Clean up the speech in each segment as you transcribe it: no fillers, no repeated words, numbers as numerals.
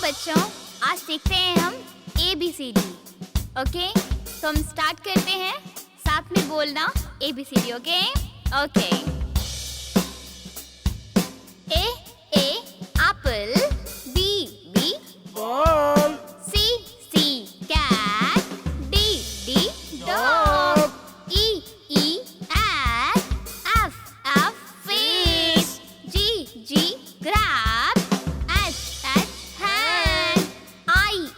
बच्चों, आज सीखते हैं हम ABCD। ओके, तो हम स्टार्ट करते हैं, साथ में बोलना ABCD। Okay okay. A apple, B ball, C cat, D dog, E egg, F fish, G grab, H hand, I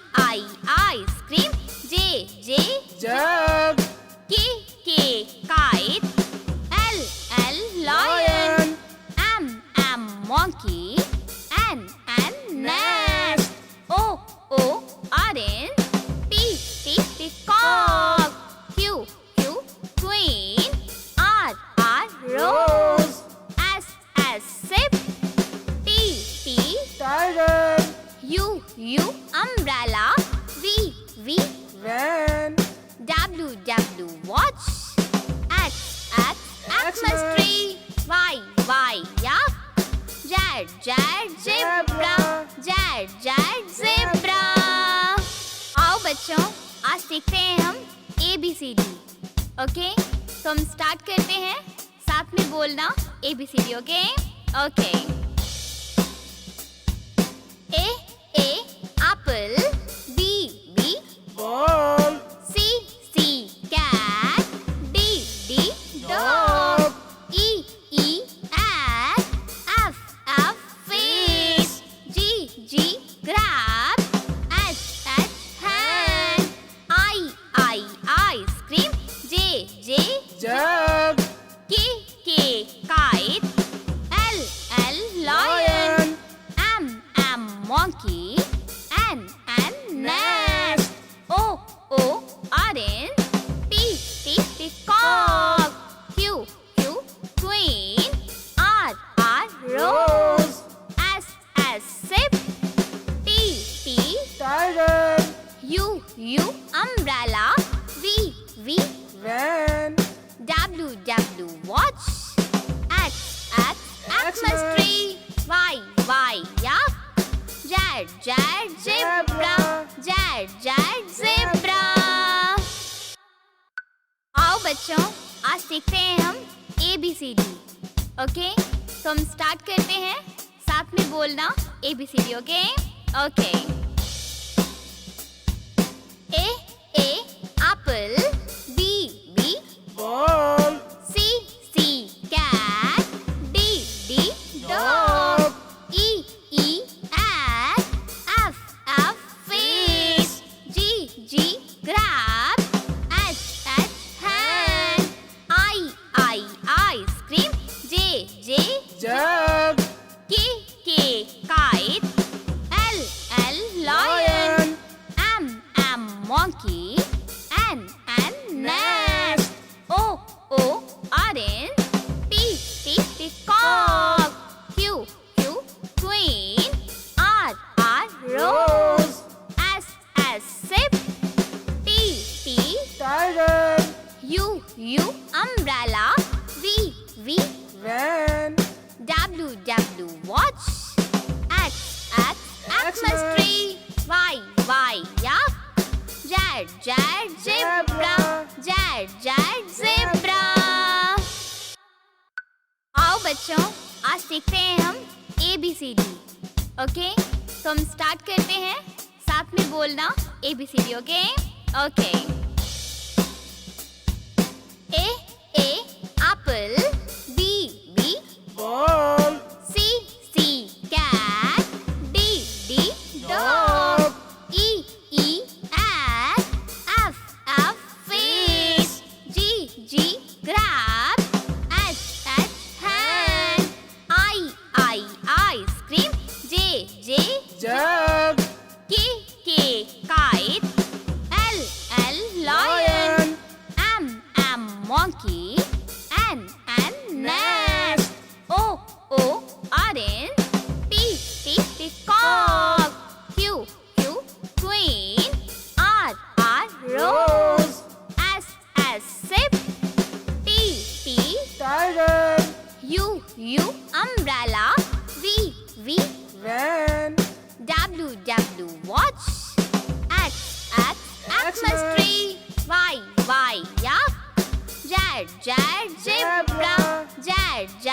ice cream, J jug, K kite, L lion, M monkey, N nest, O orange, P peacock, Q queen, R rose, S sip, T tiger, U umbrella, V van, W watch, X Xmas tree, Y yak, Z zebra, Z zebra। आओ बच्चों, आज सीखते हैं हम ABCD। Okay, तो हम start करते हैं, साथ में बोलना ABCD। Okay okay. A apple, B ball, C cat, D dog, E egg, F fish, G grab, H hand, I ice cream, J jug, K kite, L lion, M monkey, N nest, O orange, P peacock, Q queen, R rose, S sip, T tiger, U umbrella, V van, W watch, X Xmas tree, Y yak, Z zebra, Z zebra। आओ बच्चों, आज सीखते हैं हम ABCD। Okay, तो हम start करते हैं, साथ में बोलना ABCD। Okay okay. A apple, B ball, C cat, D dog, E egg, F fish, G grab, H hand, I ice cream, J jug, K kite, L lion, M monkey, N nest, O orange, P peacock, Q queen, R rose, S sip, T tiger, U umbrella, V van, W watch, X Xmas tree, Y yak, Z zebra, Z zebra। आओ बच्चों, आज सीखते हैं हम ABCD। Okay, तो हम start करते हैं, साथ में बोलना ABCD। Okay okay. A apple, B ball, C cat, D dog, E egg, F fish, G grab, H hand, I ice cream, J jug, K kite, L lion, M monkey, N nest, O orange, P peacock, Q queen, R rose, S sip, T tiger, U umbrella, V van, W, W, watch. X, X, Xmas tree. Y, yak. Z, Z, zebra. Z, Z,